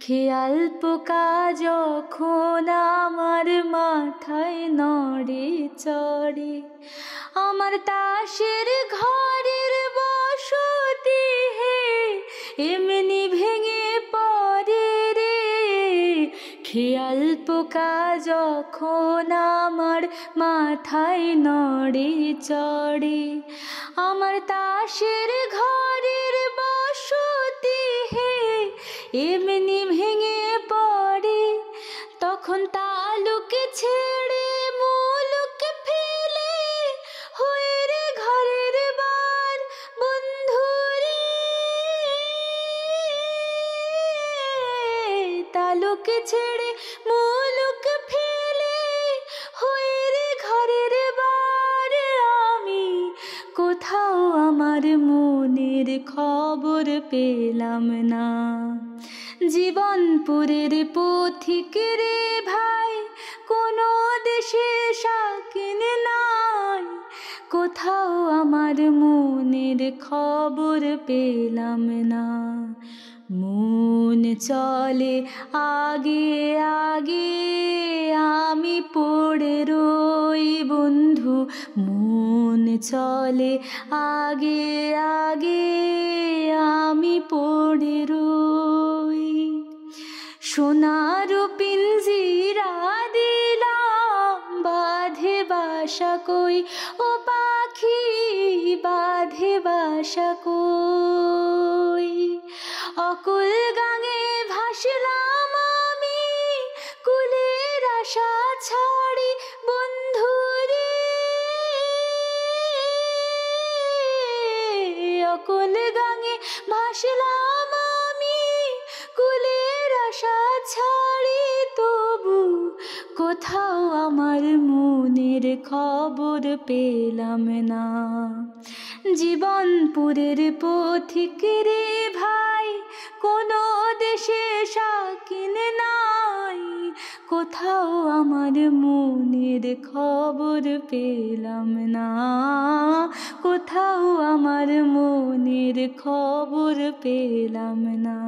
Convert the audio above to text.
খেয়াল পোকা যখন আমার মাথায় নড়ে চড়ে, আমার তাসের ঘরের বসতি হে এমনি ভেঙে পড়ে রে। খেয়াল পোকা যখন আমার মাথায় নড়ে চড়ে, আমার তাসের ঘরের বসতি হে এমনি ভেঙে পড়ে। তখন তালুকে ছেড়ে মুলুকে ফেলে হয়ে রে ঘরের বার বন্ধু রে। তালুকে ছেড়ে মুলুক ফেলে হয়ে রে ঘরের বার। আমি কোথাও আমার মনের খবর পেলাম না। জীবনপুরের পথিক রে ভাই, কোনো দেশে শাকিন নাই। কোথাও আমার মনের খবর পেলাম না। মন চলে আগে আগে, আমি পড়ে রই বন্ধু। মন চলে আগে আগে, আমি পড়ে রই। সোনার পিঞ্জিরা দিলাম বাঁধে বাসা কই, ও পাখি বাঁধে বাসা কই। অকুল গাঙে ভাসলাম আমি কুলের আশা ছাড়ি বন্ধু রে। অকুল গাঙে ভাসলাম আমি কুলের আশা ছাড়ি, তবু কোথাও আমার মনের খবর পেলাম না। জীবনপুরের পথিক রে ভাই, কোনো দেশে শাকিন নাই। কোথাও আমার মনের খবর পেলাম না। কোথাও আমার মনের খবর পেলাম না।